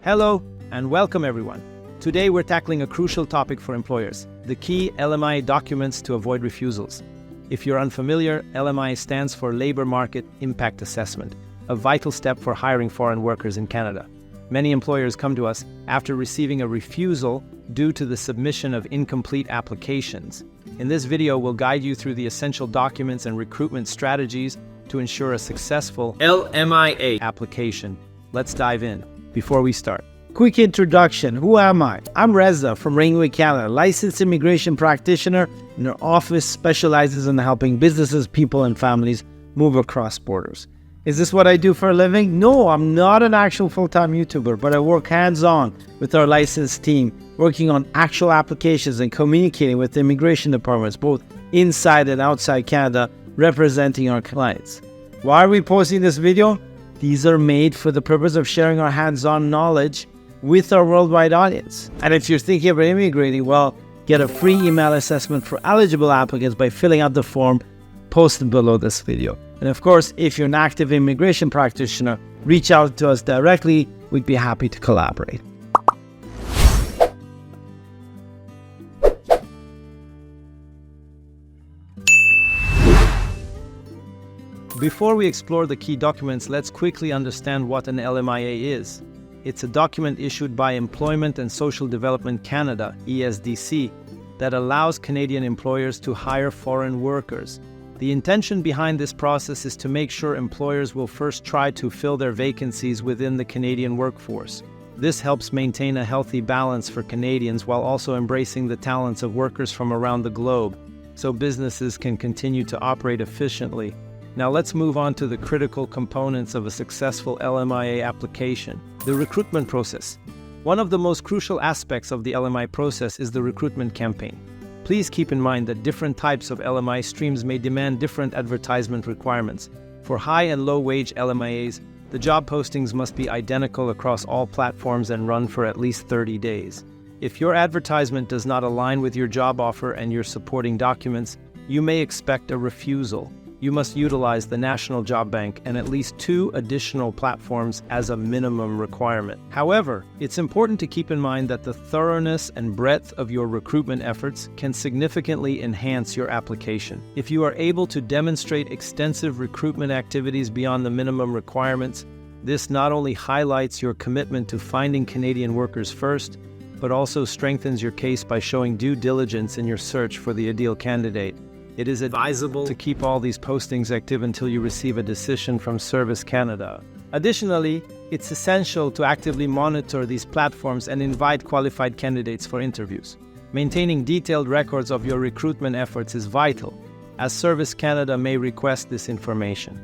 Hello and welcome everyone. Today we're tackling a crucial topic for employers, the key LMIA documents to avoid refusals. If you're unfamiliar, LMIA stands for Labor Market Impact Assessment, a vital step for hiring foreign workers in Canada. Many employers come to us after receiving a refusal due to the submission of incomplete applications. In this video, we'll guide you through the essential documents and recruitment strategies to ensure a successful LMIA application. Let's dive in. Before we start, quick introduction. Who am I? I'm Reza from Ringway Canada, licensed immigration practitioner, and our office specializes in helping businesses, people, and families move across borders. Is this what I do for a living? No, I'm not an actual full-time YouTuber, but I work hands-on with our licensed team, working on actual applications and communicating with immigration departments, both inside and outside Canada, representing our clients. Why are we posting this video? These are made for the purpose of sharing our hands-on knowledge with our worldwide audience. And if you're thinking about immigrating, well, get a free email assessment for eligible applicants by filling out the form posted below this video. And of course, if you're an active immigration practitioner, reach out to us directly. We'd be happy to collaborate. before we explore the key documents, let's quickly understand what an LMIA is. It's a document issued by Employment and Social Development Canada, ESDC, that allows Canadian employers to hire foreign workers. The intention behind this process is to make sure employers will first try to fill their vacancies within the Canadian workforce. This helps maintain a healthy balance for Canadians while also embracing the talents of workers from around the globe, so businesses can continue to operate efficiently. Now let's move on to the critical components of a successful LMIA application. The recruitment process. One of the most crucial aspects of the LMI process is the recruitment campaign. Please keep in mind that different types of LMI streams may demand different advertisement requirements. For high and low wage LMIAs, the job postings must be identical across all platforms and run for at least 30 days. If your advertisement does not align with your job offer and your supporting documents, you may expect a refusal. You must utilize the National Job Bank and at least 2 additional platforms as a minimum requirement. However, it's important to keep in mind that the thoroughness and breadth of your recruitment efforts can significantly enhance your application. If you are able to demonstrate extensive recruitment activities beyond the minimum requirements, this not only highlights your commitment to finding Canadian workers first, but also strengthens your case by showing due diligence in your search for the ideal candidate. It is advisable to keep all these postings active until you receive a decision from Service Canada. Additionally, it's essential to actively monitor these platforms and invite qualified candidates for interviews. Maintaining detailed records of your recruitment efforts is vital, as Service Canada may request this information.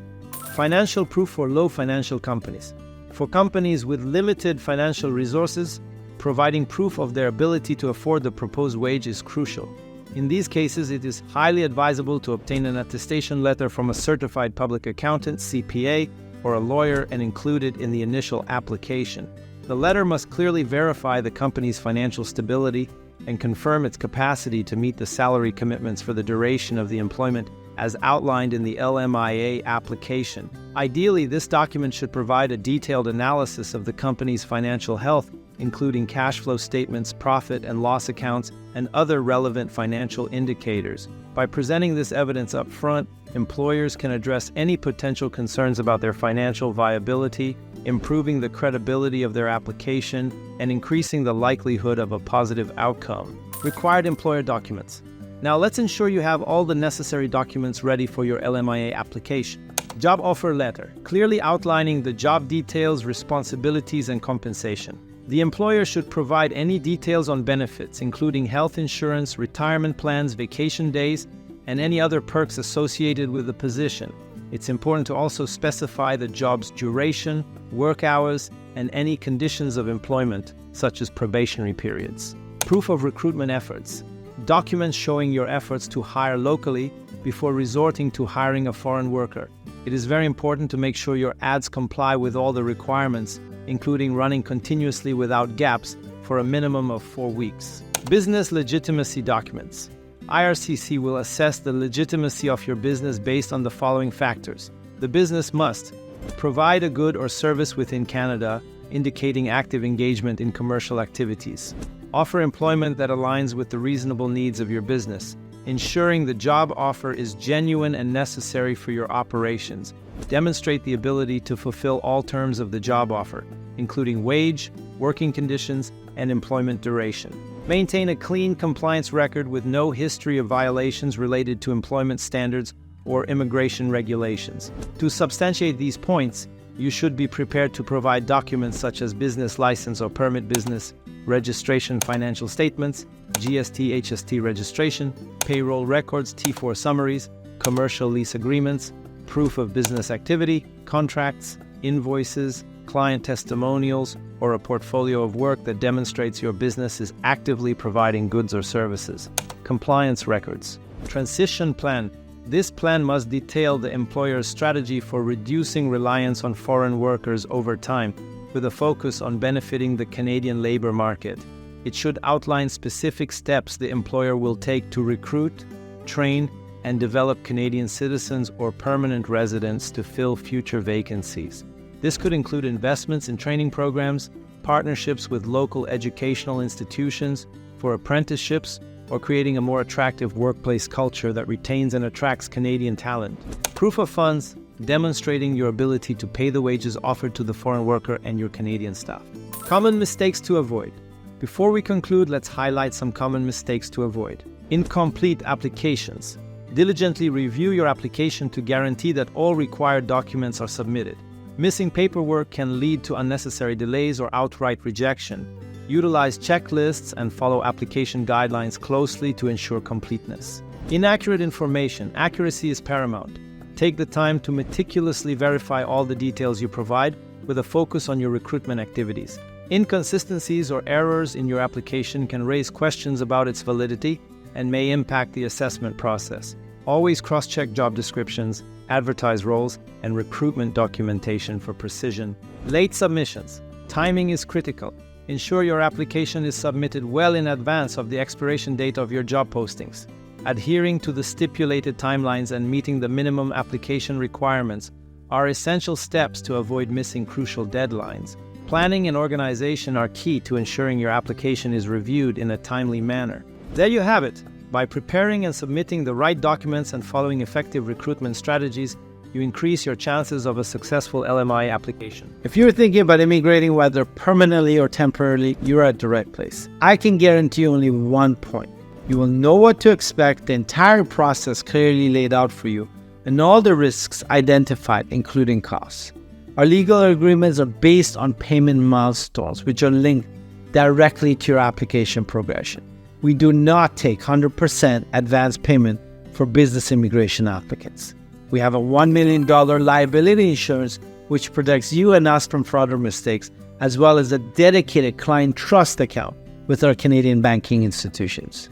Financial proof for low financial companies. For companies with limited financial resources, providing proof of their ability to afford the proposed wage is crucial. In these cases, it is highly advisable to obtain an attestation letter from a certified public accountant, CPA, or a lawyer and include it in the initial application. The letter must clearly verify the company's financial stability and confirm its capacity to meet the salary commitments for the duration of the employment as outlined in the LMIA application. Ideally, this document should provide a detailed analysis of the company's financial health, including cash flow statements, profit and loss accounts, and other relevant financial indicators. By presenting this evidence up front, employers can address any potential concerns about their financial viability, improving the credibility of their application, and increasing the likelihood of a positive outcome. Required employer documents. Now let's ensure you have all the necessary documents ready for your LMIA application. Job offer letter, clearly outlining the job details, responsibilities, and compensation. The employer should provide any details on benefits, including health insurance, retirement plans, vacation days, and any other perks associated with the position. It's important to also specify the job's duration, work hours, and any conditions of employment, such as probationary periods. Proof of recruitment efforts. Documents showing your efforts to hire locally before resorting to hiring a foreign worker. It is very important to make sure your ads comply with all the requirements, including running continuously without gaps for a minimum of 4 weeks. Business legitimacy documents. IRCC will assess the legitimacy of your business based on the following factors. The business must provide a good or service within Canada, indicating active engagement in commercial activities. Offer employment that aligns with the reasonable needs of your business, ensuring the job offer is genuine and necessary for your operations. Demonstrate the ability to fulfill all terms of the job offer, including wage, working conditions, and employment duration. Maintain a clean compliance record with no history of violations related to employment standards or immigration regulations. To substantiate these points, you should be prepared to provide documents such as business license or permit business, registration financial statements, GST, HST registration, payroll records, T4 summaries, commercial lease agreements, proof of business activity, contracts, invoices, client testimonials, or a portfolio of work that demonstrates your business is actively providing goods or services. Compliance records. Transition plan. This plan must detail the employer's strategy for reducing reliance on foreign workers over time, with a focus on benefiting the Canadian labor market. It should outline specific steps the employer will take to recruit, train, and develop Canadian citizens or permanent residents to fill future vacancies. This could include investments in training programs, partnerships with local educational institutions for apprenticeships, or creating a more attractive workplace culture that retains and attracts Canadian talent. Proof of funds, demonstrating your ability to pay the wages offered to the foreign worker and your Canadian staff. Common mistakes to avoid. Before we conclude, let's highlight some common mistakes to avoid. Incomplete applications. Diligently review your application to guarantee that all required documents are submitted. Missing paperwork can lead to unnecessary delays or outright rejection. Utilize checklists and follow application guidelines closely to ensure completeness. Inaccurate information. Accuracy is paramount. Take the time to meticulously verify all the details you provide with a focus on your recruitment activities. Inconsistencies or errors in your application can raise questions about its validity and may impact the assessment process. Always cross-check job descriptions, advertise roles, and recruitment documentation for precision. Late submissions. Timing is critical. Ensure your application is submitted well in advance of the expiration date of your job postings. Adhering to the stipulated timelines and meeting the minimum application requirements are essential steps to avoid missing crucial deadlines. Planning and organization are key to ensuring your application is reviewed in a timely manner. There you have it. By preparing and submitting the right documents and following effective recruitment strategies, you increase your chances of a successful LMIA application. If you're thinking about immigrating, whether permanently or temporarily, you're at the right place. I can guarantee you only one point. You will know what to expect, the entire process clearly laid out for you, and all the risks identified, including costs. Our legal agreements are based on payment milestones, which are linked directly to your application progression. We do not take 100% advance payment for business immigration applicants. We have a $1 million liability insurance, which protects you and us from fraud or mistakes, as well as a dedicated client trust account with our Canadian banking institutions.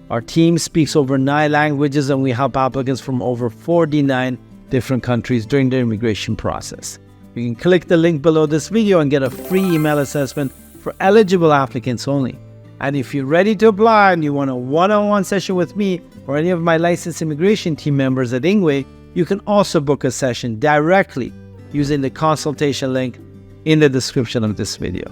Our team speaks over 9 languages, and we help applicants from over 49 different countries during the immigration process. You can click the link below this video and get a free email assessment for eligible applicants only. And if you're ready to apply and you want a one-on-one session with me or any of my licensed immigration team members at Ingwe, you can also book a session directly using the consultation link in the description of this video.